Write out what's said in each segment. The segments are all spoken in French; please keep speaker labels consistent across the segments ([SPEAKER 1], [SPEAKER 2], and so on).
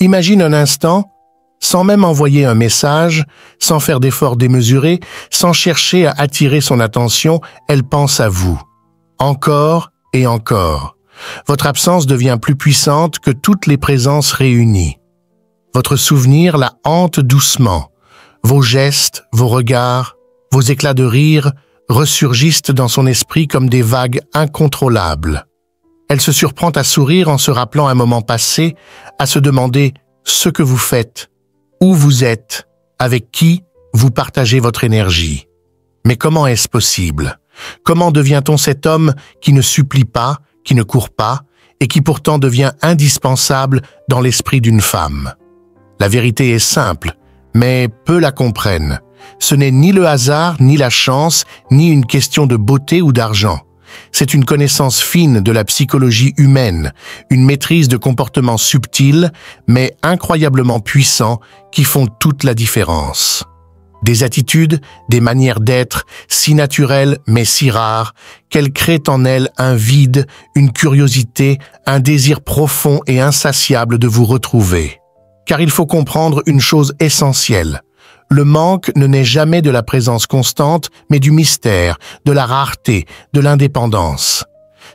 [SPEAKER 1] Imagine un instant, sans même envoyer un message, sans faire d'efforts démesurés, sans chercher à attirer son attention, elle pense à vous. Encore et encore. Votre absence devient plus puissante que toutes les présences réunies. Votre souvenir la hante doucement. Vos gestes, vos regards, vos éclats de rire ressurgissent dans son esprit comme des vagues incontrôlables. Elle se surprend à sourire en se rappelant un moment passé, à se demander ce que vous faites, où vous êtes, avec qui vous partagez votre énergie. Mais comment est-ce possible? Comment devient-on cet homme qui ne supplie pas, qui ne court pas, et qui pourtant devient indispensable dans l'esprit d'une femme? La vérité est simple, mais peu la comprennent. Ce n'est ni le hasard, ni la chance, ni une question de beauté ou d'argent. C'est une connaissance fine de la psychologie humaine, une maîtrise de comportements subtils, mais incroyablement puissants, qui font toute la différence. Des attitudes, des manières d'être, si naturelles mais si rares, qu'elles créent en elle un vide, une curiosité, un désir profond et insatiable de vous retrouver. Car il faut comprendre une chose essentielle. Le manque ne naît jamais de la présence constante, mais du mystère, de la rareté, de l'indépendance.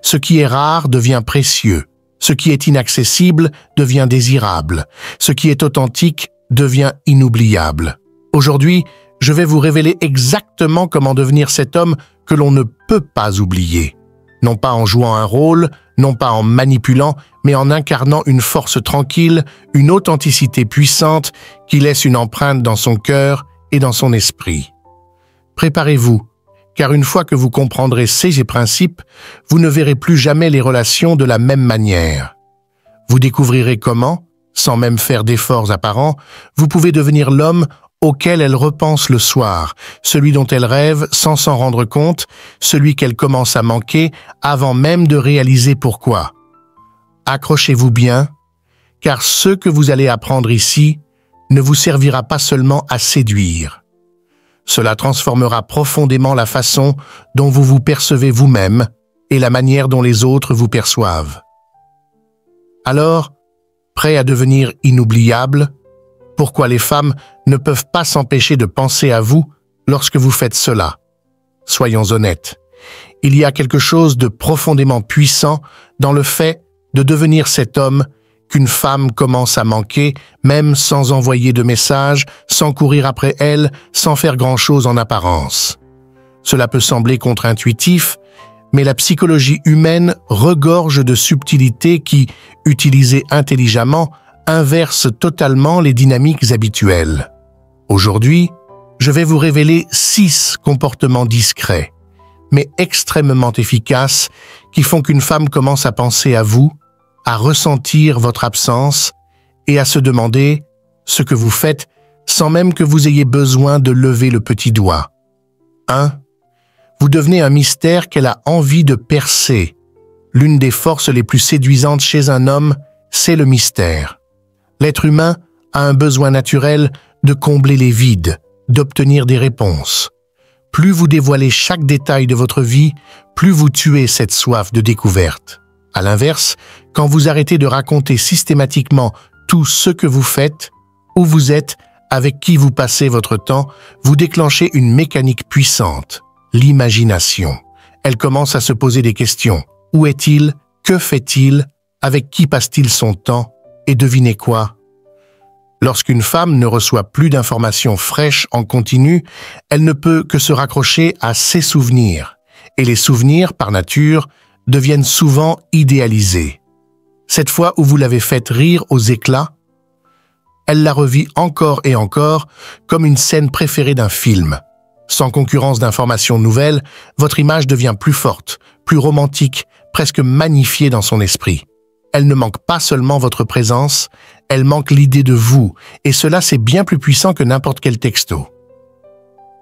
[SPEAKER 1] Ce qui est rare devient précieux. Ce qui est inaccessible devient désirable. Ce qui est authentique devient inoubliable. Aujourd'hui, je vais vous révéler exactement comment devenir cet homme que l'on ne peut pas oublier. Non pas en jouant un rôle, non pas en manipulant, mais en incarnant une force tranquille, une authenticité puissante qui laisse une empreinte dans son cœur et dans son esprit. Préparez-vous, car une fois que vous comprendrez ces principes, vous ne verrez plus jamais les relations de la même manière. Vous découvrirez comment, sans même faire d'efforts apparents, vous pouvez devenir l'homme auquel elle repense le soir, celui dont elle rêve sans s'en rendre compte, celui qu'elle commence à manquer avant même de réaliser pourquoi. Accrochez-vous bien, car ce que vous allez apprendre ici ne vous servira pas seulement à séduire. Cela transformera profondément la façon dont vous vous percevez vous-même et la manière dont les autres vous perçoivent. Alors, prêt à devenir inoubliable, pourquoi les femmes ne peuvent pas s'empêcher de penser à vous lorsque vous faites cela? Soyons honnêtes, il y a quelque chose de profondément puissant dans le fait de devenir cet homme qu'une femme commence à manquer, même sans envoyer de message, sans courir après elle, sans faire grand-chose en apparence. Cela peut sembler contre-intuitif, mais la psychologie humaine regorge de subtilités qui, utilisées intelligemment, inversent totalement les dynamiques habituelles. Aujourd'hui, je vais vous révéler 6 comportements discrets, mais extrêmement efficaces, qui font qu'une femme commence à penser à vous, à ressentir votre absence et à se demander ce que vous faites sans même que vous ayez besoin de lever le petit doigt. 1. Vous devenez un mystère qu'elle a envie de percer. L'une des forces les plus séduisantes chez un homme, c'est le mystère. L'être humain a un besoin naturel de combler les vides, d'obtenir des réponses. Plus vous dévoilez chaque détail de votre vie, plus vous tuez cette soif de découverte. À l'inverse, quand vous arrêtez de raconter systématiquement tout ce que vous faites, où vous êtes, avec qui vous passez votre temps, vous déclenchez une mécanique puissante, l'imagination. Elle commence à se poser des questions. Où est-il? Que fait-il? Avec qui passe-t-il son temps? Et devinez quoi? Lorsqu'une femme ne reçoit plus d'informations fraîches en continu, elle ne peut que se raccrocher à ses souvenirs. Et les souvenirs, par nature, deviennent souvent idéalisés. Cette fois où vous l'avez faite rire aux éclats, elle la revit encore et encore comme une scène préférée d'un film. Sans concurrence d'informations nouvelles, votre image devient plus forte, plus romantique, presque magnifiée dans son esprit. Elle ne manque pas seulement votre présence, elle manque l'idée de vous, et cela c'est bien plus puissant que n'importe quel texto.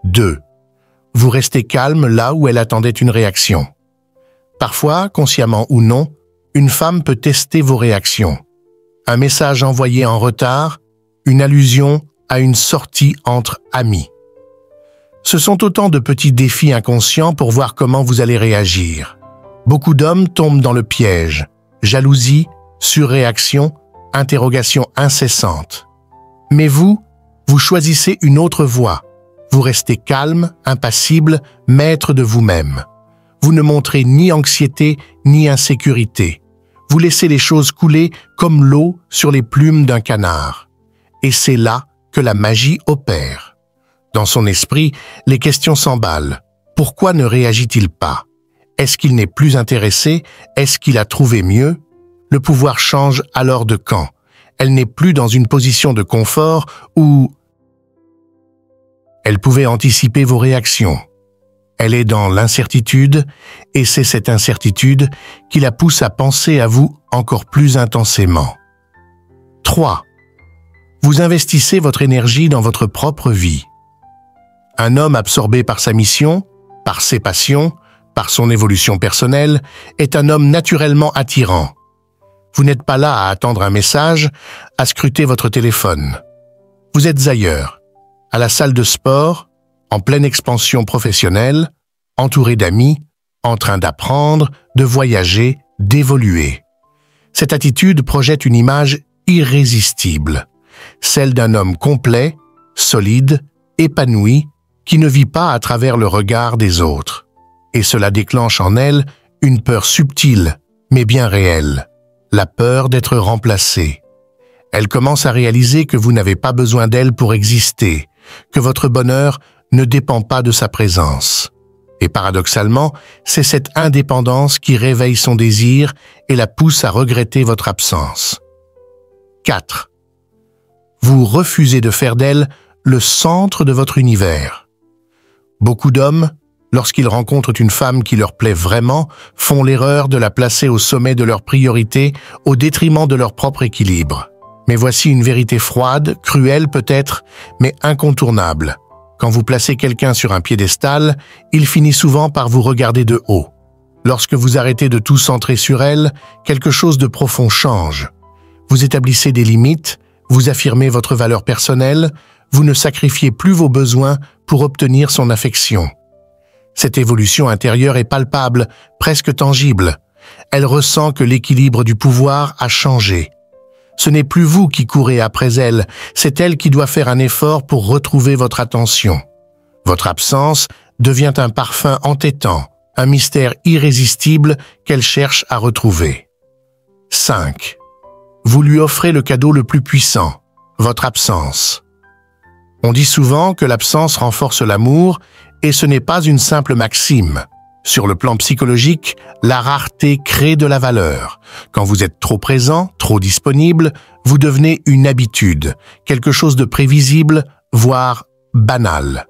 [SPEAKER 1] 2. Vous restez calme là où elle attendait une réaction. Parfois, consciemment ou non, une femme peut tester vos réactions. Un message envoyé en retard, une allusion à une sortie entre amis. Ce sont autant de petits défis inconscients pour voir comment vous allez réagir. Beaucoup d'hommes tombent dans le piège. Jalousie, surréaction, interrogation incessante. Mais vous choisissez une autre voie. Vous restez calme, impassible, maître de vous-même. Vous ne montrez ni anxiété ni insécurité. Vous laissez les choses couler comme l'eau sur les plumes d'un canard. Et c'est là que la magie opère. Dans son esprit, les questions s'emballent. Pourquoi ne réagit-il pas? Est-ce qu'il n'est plus intéressé? Est-ce qu'il a trouvé mieux? Le pouvoir change alors de camp. Elle n'est plus dans une position de confort où elle pouvait anticiper vos réactions. Elle est dans l'incertitude, et c'est cette incertitude qui la pousse à penser à vous encore plus intensément. 3. Vous investissez votre énergie dans votre propre vie. Un homme absorbé par sa mission, par ses passions, par son évolution personnelle, est un homme naturellement attirant. Vous n'êtes pas là à attendre un message, à scruter votre téléphone. Vous êtes ailleurs, à la salle de sport, en pleine expansion professionnelle, entouré d'amis, en train d'apprendre, de voyager, d'évoluer. Cette attitude projette une image irrésistible, celle d'un homme complet, solide, épanoui, qui ne vit pas à travers le regard des autres. Et cela déclenche en elle une peur subtile, mais bien réelle, la peur d'être remplacée. Elle commence à réaliser que vous n'avez pas besoin d'elle pour exister, que votre bonheur ne dépend pas de sa présence. Et paradoxalement, c'est cette indépendance qui réveille son désir et la pousse à regretter votre absence. 4. Vous refusez de faire d'elle le centre de votre univers. Beaucoup d'hommes, lorsqu'ils rencontrent une femme qui leur plaît vraiment, font l'erreur de la placer au sommet de leurs priorités au détriment de leur propre équilibre. Mais voici une vérité froide, cruelle peut-être, mais incontournable. Quand vous placez quelqu'un sur un piédestal, il finit souvent par vous regarder de haut. Lorsque vous arrêtez de tout centrer sur elle, quelque chose de profond change. Vous établissez des limites, vous affirmez votre valeur personnelle, vous ne sacrifiez plus vos besoins pour obtenir son affection. Cette évolution intérieure est palpable, presque tangible. Elle ressent que l'équilibre du pouvoir a changé. Ce n'est plus vous qui courez après elle, c'est elle qui doit faire un effort pour retrouver votre attention. Votre absence devient un parfum entêtant, un mystère irrésistible qu'elle cherche à retrouver. 5. Vous lui offrez le cadeau le plus puissant, votre absence. On dit souvent que l'absence renforce l'amour, et ce n'est pas une simple maxime. Sur le plan psychologique, la rareté crée de la valeur. Quand vous êtes trop présent, trop disponible, vous devenez une habitude, quelque chose de prévisible, voire banal.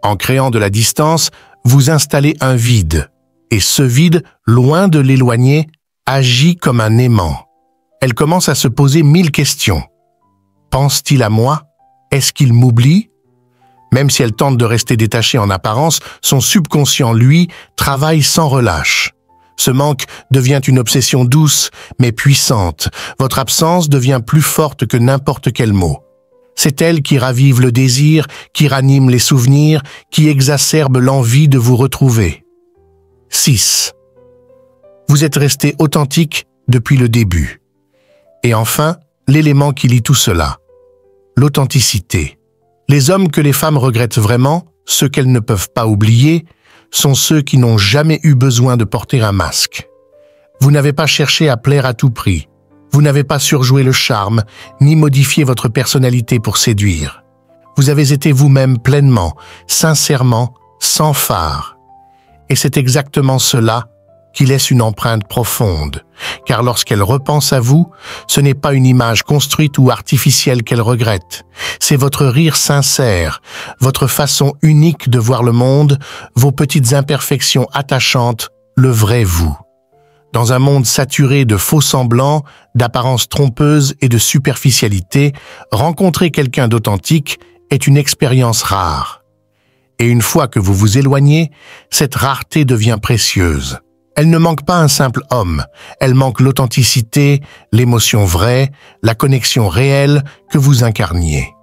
[SPEAKER 1] En créant de la distance, vous installez un vide. Et ce vide, loin de l'éloigner, agit comme un aimant. Elle commence à se poser 1000 questions. Pense-t-il à moi? Est-ce qu'il m'oublie? Même si elle tente de rester détachée en apparence, son subconscient, lui, travaille sans relâche. Ce manque devient une obsession douce, mais puissante. Votre absence devient plus forte que n'importe quel mot. C'est elle qui ravive le désir, qui ranime les souvenirs, qui exacerbe l'envie de vous retrouver. 6. Vous êtes resté authentique depuis le début. Et enfin, l'élément qui lie tout cela. L'authenticité. Les hommes que les femmes regrettent vraiment, ceux qu'elles ne peuvent pas oublier, sont ceux qui n'ont jamais eu besoin de porter un masque. Vous n'avez pas cherché à plaire à tout prix. Vous n'avez pas surjoué le charme, ni modifié votre personnalité pour séduire. Vous avez été vous-même pleinement, sincèrement, sans fard. Et c'est exactement cela qui laisse une empreinte profonde, car lorsqu'elle repense à vous, ce n'est pas une image construite ou artificielle qu'elle regrette, c'est votre rire sincère, votre façon unique de voir le monde, vos petites imperfections attachantes, le vrai vous. Dans un monde saturé de faux semblants, d'apparences trompeuses et de superficialité, rencontrer quelqu'un d'authentique est une expérience rare. Et une fois que vous vous éloignez, cette rareté devient précieuse. Elle ne manque pas un simple homme, elle manque l'authenticité, l'émotion vraie, la connexion réelle que vous incarniez.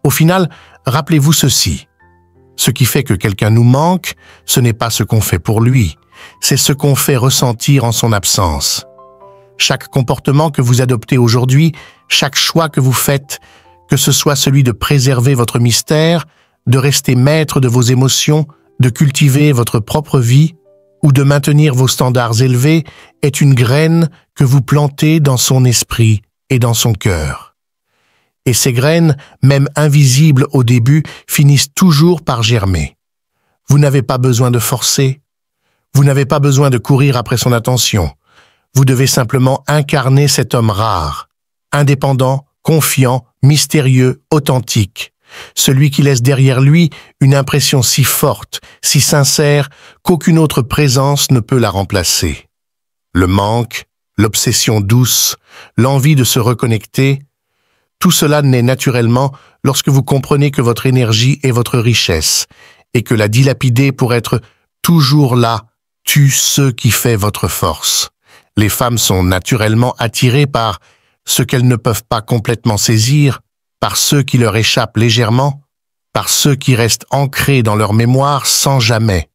[SPEAKER 1] Au final, rappelez-vous ceci. Ce qui fait que quelqu'un nous manque, ce n'est pas ce qu'on fait pour lui, c'est ce qu'on fait ressentir en son absence. Chaque comportement que vous adoptez aujourd'hui, chaque choix que vous faites, que ce soit celui de préserver votre mystère, de rester maître de vos émotions, de cultiver votre propre vie ou de maintenir vos standards élevés, est une graine que vous plantez dans son esprit et dans son cœur. Et ces graines, même invisibles au début, finissent toujours par germer. Vous n'avez pas besoin de forcer, vous n'avez pas besoin de courir après son attention. Vous devez simplement incarner cet homme rare, indépendant, confiant, mystérieux, authentique, celui qui laisse derrière lui une impression si forte, si sincère, qu'aucune autre présence ne peut la remplacer. Le manque, l'obsession douce, l'envie de se reconnecter, tout cela naît naturellement lorsque vous comprenez que votre énergie est votre richesse et que la dilapider pour être toujours là tue ce qui fait votre force. Les femmes sont naturellement attirées par ce qu'elles ne peuvent pas complètement saisir, par ceux qui leur échappent légèrement, par ceux qui restent ancrés dans leur mémoire sans jamais